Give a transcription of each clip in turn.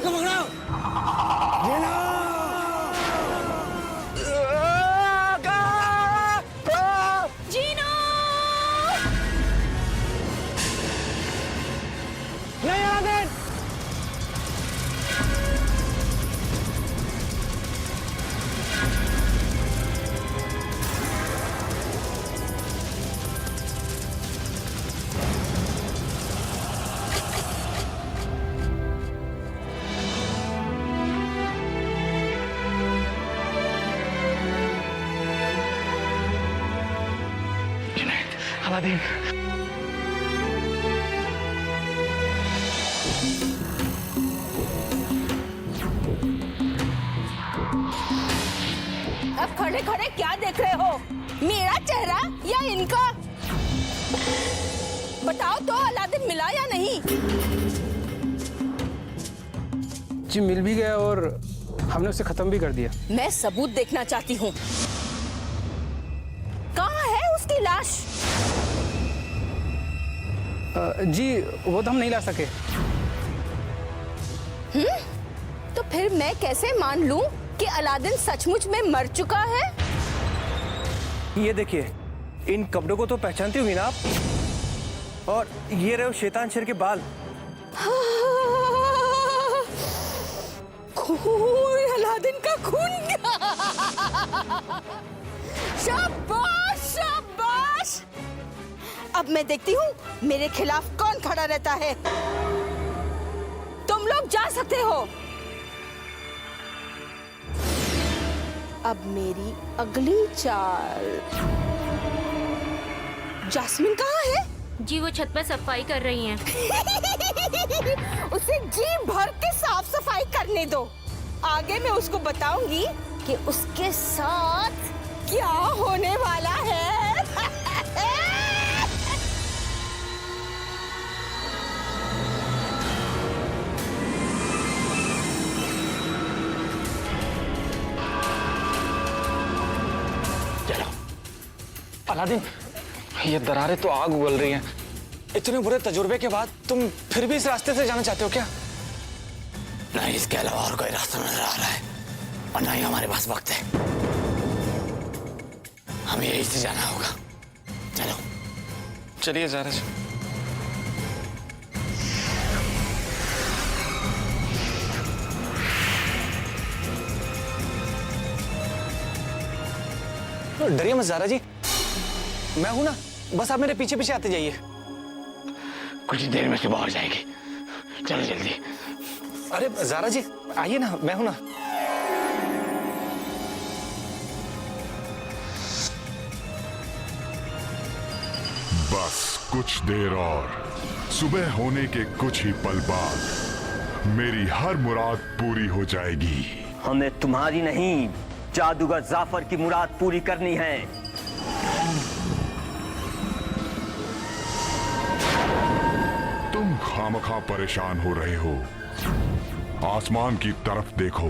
इसको पकड़ो। ये लो। जीनो! नहीं अलादीन। अलादीन, अब खड़े खड़े क्या देख रहे हो? मेरा चेहरा या इनका? बताओ तो, अलादीन मिला या नहीं? जी मिल भी गया और हमने उसे खत्म भी कर दिया। मैं सबूत देखना चाहती हूँ। कहाँ है उसकी लाश? जी वो तो हम नहीं ला सके। तो फिर मैं कैसे मान लूं कि अलादीन सचमुच में मर चुका है? ये देखिए, इन कपड़ों को तो पहचानती होगी ना आप? और ये रहे शैतान शेर के बाल। खून, अलादीन का खून। शाबाश, शाबाश। अब मैं देखती हूँ मेरे खिलाफ कौन खड़ा रहता है। तुम लोग जा सकते हो। अब मेरी अगली चाल। जास्मिन कहाँ है? जी वो छत पर सफाई कर रही हैं। उसे जी भर के साफ सफाई करने दो। आगे मैं उसको बताऊंगी कि उसके साथ क्या होने वाला है। अलादीन, ये दरारें तो आग उगल रही हैं। इतने बुरे तजुर्बे के बाद तुम फिर भी इस रास्ते से जाना चाहते हो क्या? नहीं, इसके अलावा और कोई रास्ता नजर आ रहा है और ना ही हमारे पास वक्त है। हमें यहीं से जाना होगा। चलो चलिए ज़ारा जी। डरिए मत ज़ारा जी, मैं हूं ना। बस आप मेरे पीछे पीछे आते जाइए। कुछ देर में सुबह हो जाएगी। चलो जल्दी। अरे ज़ारा जी आइए ना, मैं हूं ना। बस कुछ देर और, सुबह होने के कुछ ही पल बाद मेरी हर मुराद पूरी हो जाएगी। हमें तुम्हारी नहीं, जादूगर जाफर की मुराद पूरी करनी है। तुम खामखा परेशान हो रहे हो। आसमान की तरफ देखो,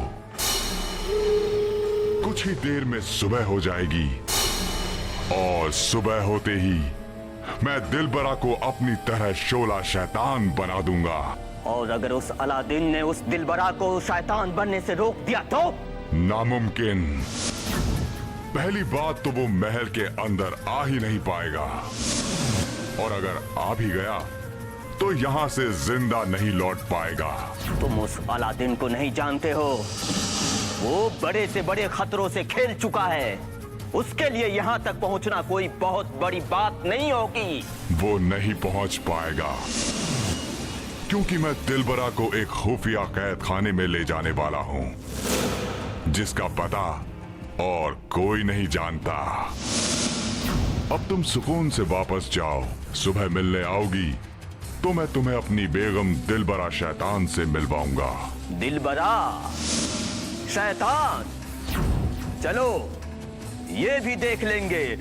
कुछ ही देर में सुबह हो जाएगी और सुबह होते ही मैं दिलबरा को अपनी तरह शोला शैतान बना दूंगा। और अगर उस अलादीन ने उस दिलबरा को शैतान बनने से रोक दिया तो? नामुमकिन। पहली बात तो वो महल के अंदर आ ही नहीं पाएगा, और अगर आ भी गया तो यहाँ से जिंदा नहीं लौट पाएगा। तुम उस अलादीन को नहीं जानते हो। वो बड़े से बड़े खतरों से खेल चुका है। उसके लिए यहाँ तक पहुँचना कोई बहुत बड़ी बात नहीं होगी। वो नहीं पहुँच पाएगा, क्योंकि मैं दिलबरा को एक खुफिया कैद खाने में ले जाने वाला हूँ, जिसका पता और कोई नहीं जानता। अब तुम सुकून से वापस जाओ। सुबह मिलने आओगी तो मैं तुम्हें अपनी बेगम दिलबरा शैतान से मिलवाऊंगा। दिलबरा शैतान? चलो ये भी देख लेंगे।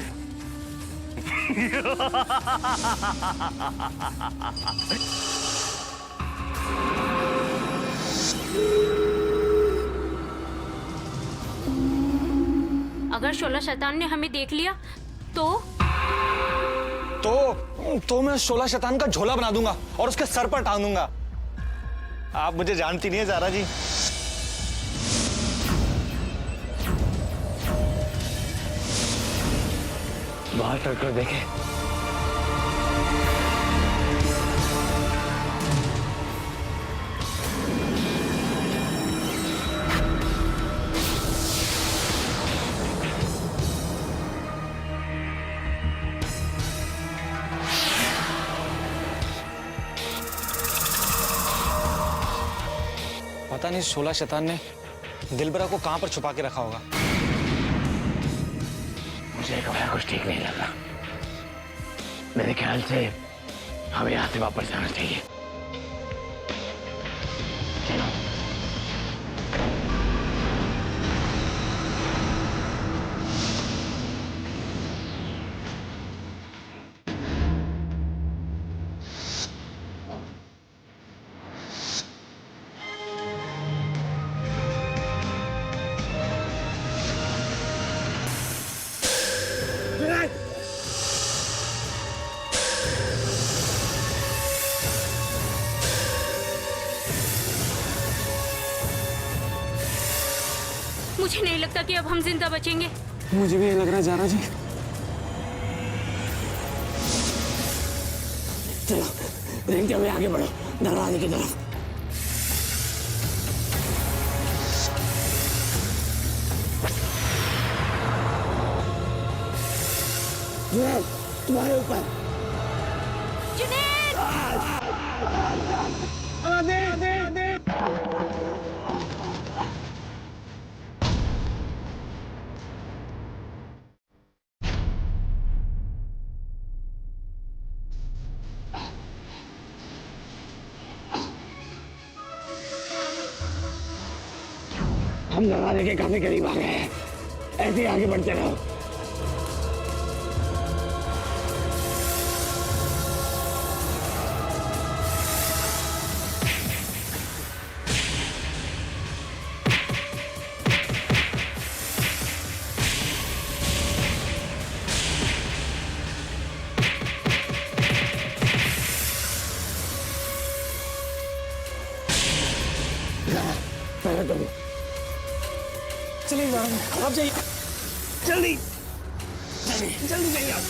अगर शोला शैतान ने हमें देख लिया तो मैं शोला शैतान का झोला बना दूंगा और उसके सर पर टांग दूंगा। आप मुझे जानती नहीं है ज़ारा जी। बहुत टक्कर देखे। पता नहीं शोला शैतान ने दिलबरा को कहां पर छुपा के रखा होगा। मुझे कभी कुछ ठीक नहीं लग रहा। मेरे ख्याल से हमें यहाँ से वापस जाना चाहिए। चलो। मुझे नहीं लगता कि अब हम जिंदा बचेंगे। मुझे भी ये लग रहा है ज़ारा जी। चलो रेंटे में आगे बढ़ो, दरवाजे की तरफ। जुनैद, तुम्हारे ऊपर। हम दरवाजे के काफी करीब आ गए हैं। ऐसे ही आगे बढ़ते रहो। पहले तुम चलिए ज़ारा जी, आप जाइए। जल्दी जल्दी जाइए आप।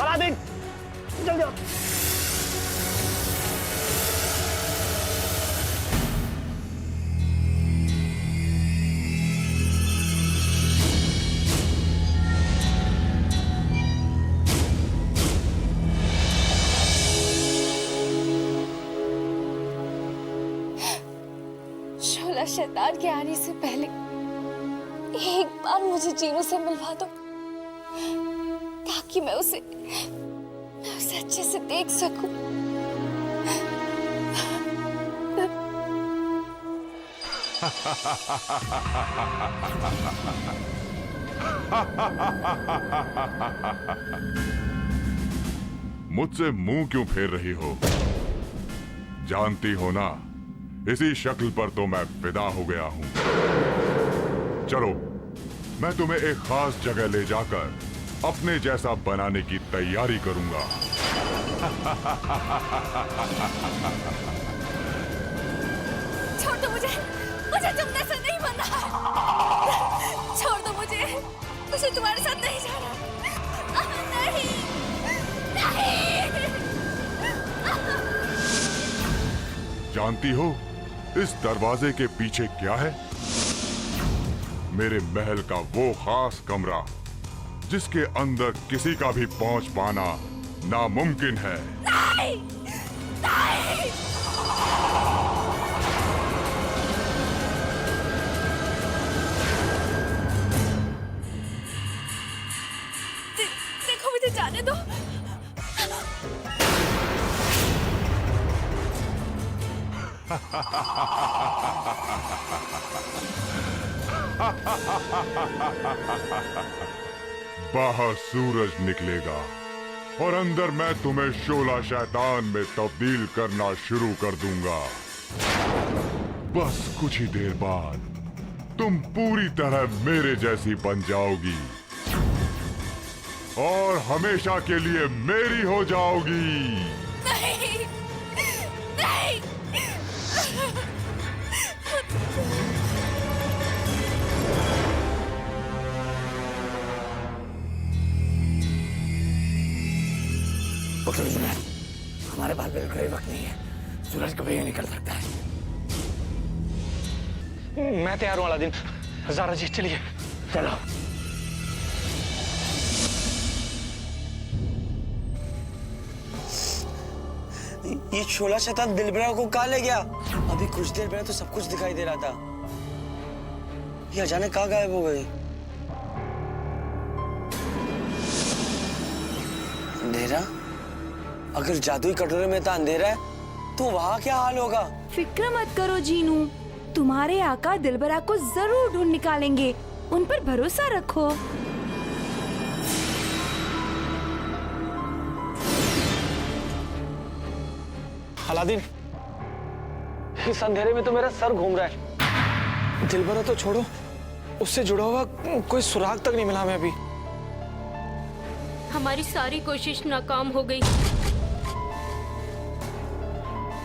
अलादीन, जल्दी आओ। शोला शैतान के आने से पहले एक बार मुझे जीनू से मिलवा दो, ताकि मैं उसे अच्छे से देख सकूं। मुझसे मुंह क्यों फेर रही हो? जानती हो ना, इसी शक्ल पर तो मैं फिदा हो गया हूं। चलो, मैं तुम्हें एक खास जगह ले जाकर अपने जैसा बनाने की तैयारी करूंगा। छोड़ दो मुझे, मुझे तुम जैसा नहीं बनना है। छोड़ दो मुझे तुम्हारे साथ नहीं जाना। नहीं, नहीं। जानती हो इस दरवाजे के पीछे क्या है? मेरे महल का वो खास कमरा जिसके अंदर किसी का भी पहुंच पाना नामुमकिन है। नहीं, नहीं। देखो, मुझे जाने दो। बाहर सूरज निकलेगा और अंदर मैं तुम्हें शोला शैतान में तब्दील करना शुरू कर दूंगा। बस कुछ ही देर बाद तुम पूरी तरह मेरे जैसी बन जाओगी। और हमेशा के लिए मेरी हो जाओगी। नहीं नहीं। पकड़ो जुनैद, हमारे पास बिल्कुल ही वक्त नहीं है। सूरज कभी भी निकल सकता है। मैं तैयार हूँ अलादीन। ज़ारा जी चलिए। चलो। ये शोला शैतान दिलबरा को कहाँ ले गया? अभी कुछ देर पहले तो सब कुछ दिखाई दे रहा था। ये अचानक कहाँ गायब हो गए? अंधेरा? अगर जादुई कटोरे में इतना अंधेरा है तो वहाँ क्या हाल होगा? फिक्र मत करो जीनू, तुम्हारे आका दिलबरा को जरूर ढूंढ निकालेंगे। उन पर भरोसा रखो। अलादीन, इस अंधेरे में तो मेरा सर घूम रहा है। दिलबरा तो छोड़ो, उससे जुड़ा हुआ कोई सुराग तक नहीं मिला हमें अभी। हमारी सारी कोशिश नाकाम हो गई।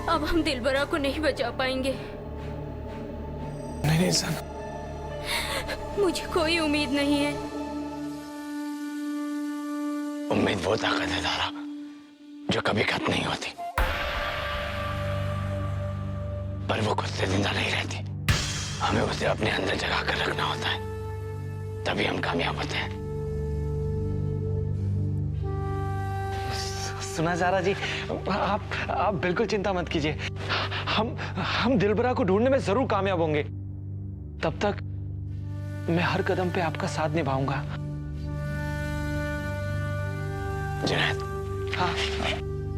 अब हम दिलबरा को नहीं बचा पाएंगे। नहीं नहीं सन, मुझे कोई उम्मीद नहीं है। उम्मीद वो ताकत है ज़ारा जो कभी खत्म नहीं होती, पर वो खुद से जिंदा नहीं रहती। हमें उसे अपने अंदर जगा कर रखना होता है, तभी हम कामयाब होते हैं। सुना ज़ारा जी, आप बिल्कुल चिंता मत कीजिए। हम दिलबरा को ढूंढने में जरूर कामयाब होंगे। तब तक मैं हर कदम पे आपका साथ निभाऊंगा। जुनैद, हाँ,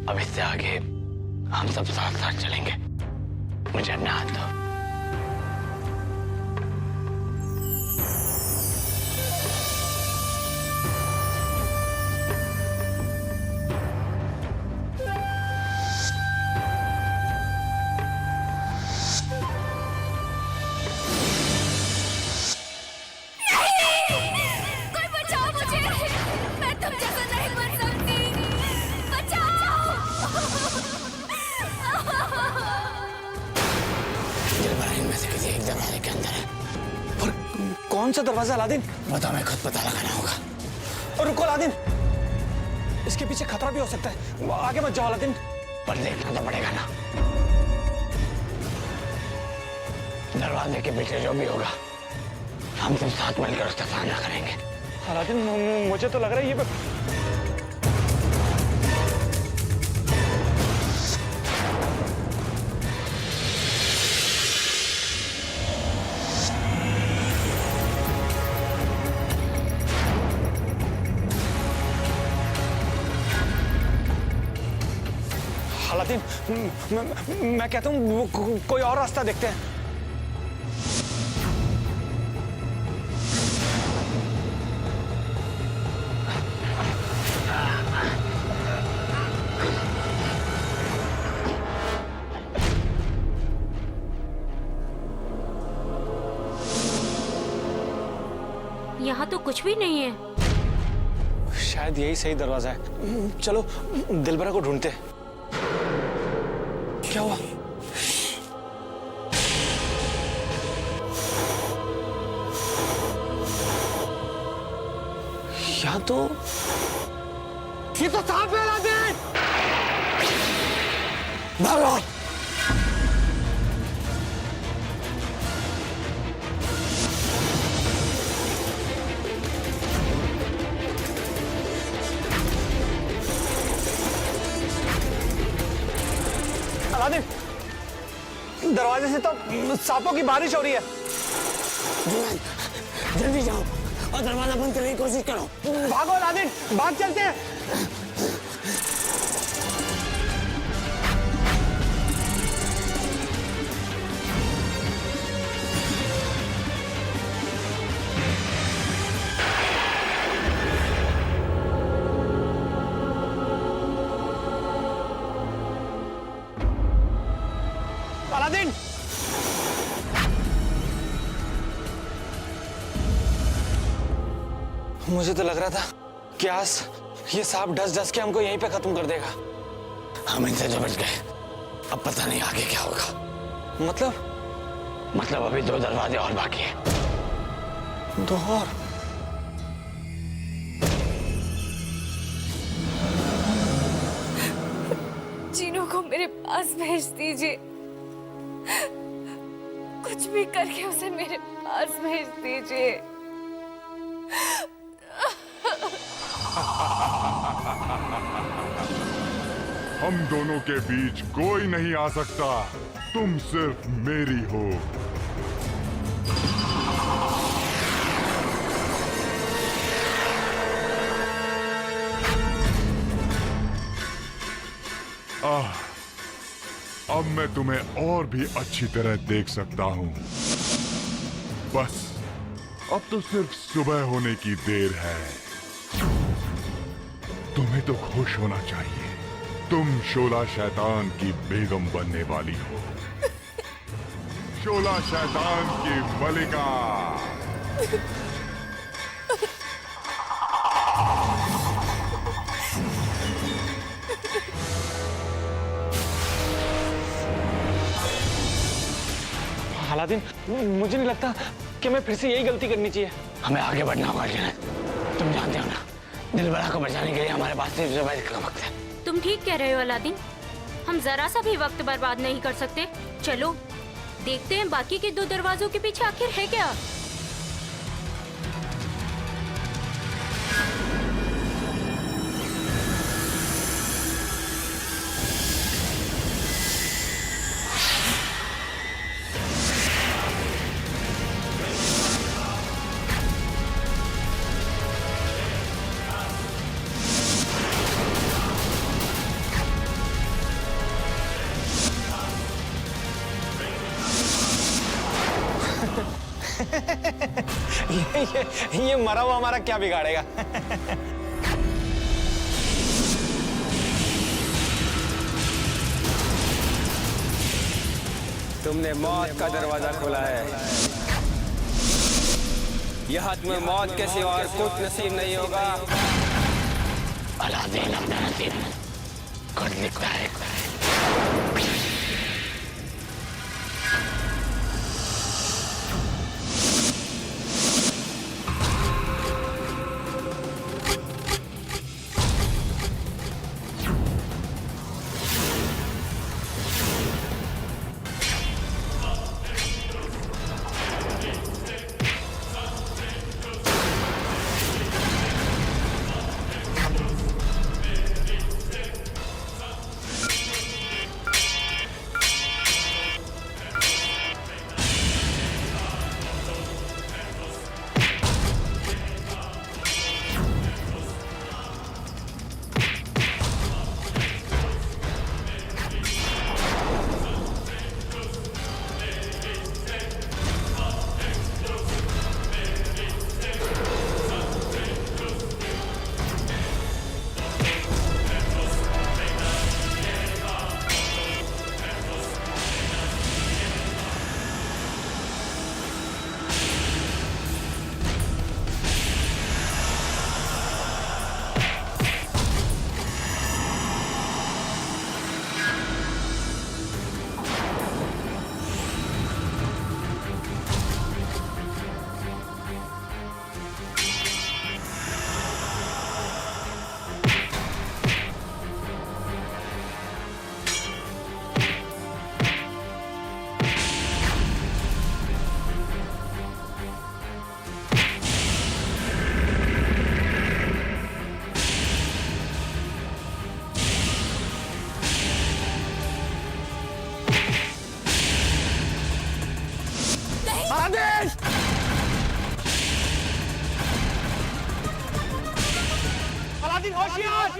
अब इससे आगे हम सब साथ साथ चलेंगे। मुझे अपना हाथ दो। कोई बचाओ मुझे, मैं तुम जैसा नहीं बन सकती। बचाओ। दिलबरा इनमें से किसी एक दरवाजे के अंदर है। पर कौन सा दरवाजा अलादीन? वो तो हमें खुद पता लगाना होगा। और रुको अलादीन, इसके पीछे खतरा भी हो सकता है। आगे मत जाओ अलादीन। पर देखना तो पड़ेगा ना। दरवाजे के पीछे जो भी होगा, हम सब साथ मिलकर उसका सामना करेंगे। अलादीन, मुझे तो लग रहा है ये अलादीन, मैं कहता हूँ कोई और रास्ता देखते हैं। यहाँ तो कुछ भी नहीं है। शायद यही सही दरवाजा है। चलो दिलबरा को ढूंढते हैं। क्या हुआ? यहाँ तो ये तो सांप है अलादीन। भागो। अलादीन, दरवाजे से तो सांपों की बारिश हो रही है। जल्दी जाओ और दरवाजा बंद करने की कोशिश करो। भागो अलादीन, भाग चलते हैं। अलादीन, मुझे तो लग रहा था क्यास ये सांप डस डस के हमको यहीं पे खत्म कर देगा। हम इनसे जो बच गए, अब पता नहीं आगे क्या होगा। मतलब अभी 2 दरवाजे और बाकी हैं। 2 और? जीनू को मेरे पास भेज दीजिए, कुछ भी करके उसे मेरे पास भेज दीजिए। हम दोनों के बीच कोई नहीं आ सकता, तुम सिर्फ मेरी हो। अब मैं तुम्हें और भी अच्छी तरह देख सकता हूं। बस अब तो सिर्फ सुबह होने की देर है। तुम्हें तो खुश होना चाहिए, तुम शोला शैतान की बेगम बनने वाली हो। शोला शैतान की मलिका। अलादीन, मुझे नहीं लगता कि मैं फिर से यही गलती करनी चाहिए। हमें आगे बढ़ना होगा अर्जुन। तुम जानते हो ना, दिलबरा को बचाने के लिए हमारे पास सिर्फ जुबैर का वक्त है। तुम ठीक कह रहे हो अलादीन, हम जरा सा भी वक्त बर्बाद नहीं कर सकते। चलो देखते हैं बाकी के 2 दरवाजों के पीछे आखिर है क्या। ये मरा हुआ हमारा क्या बिगाड़ेगा? तुमने मौत का दरवाजा खोला है। यहाँ तुम्हें मौत के सिवा और कुछ नसीब नहीं होगा। अलादीन अपना नसीब खुद लिखता है। अलादीन होशियार!